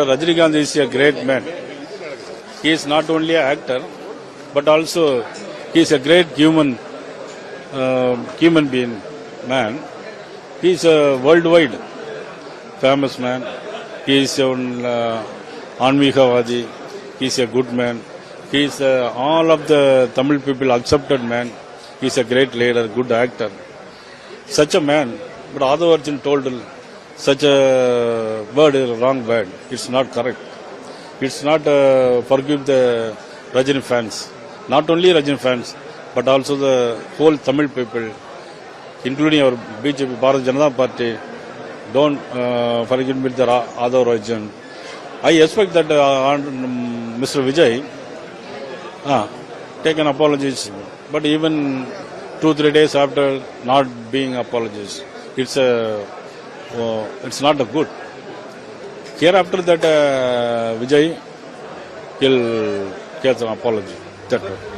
Rajinikanth is a great man. He is not only an actor, but also he is a great human being, man. He is a worldwide famous man. He is an Anmigavadi. He is a good man. He is all of the Tamil people accepted man. He is a great leader, good actor. Such a man, but Adhav Arjun told such a word is a wrong word. It's not correct. It's not forgive the Rajini fans. Not only Rajini fans, but also the whole Tamil people, including our BJP, Bharat Janata Party, don't forgive me the Adhav Arjun. I expect that Mr. Vijay take an apologies, but even 2-3 days after not being apologies, it's not a good. Hereafter that Vijay will get an apology. That's right.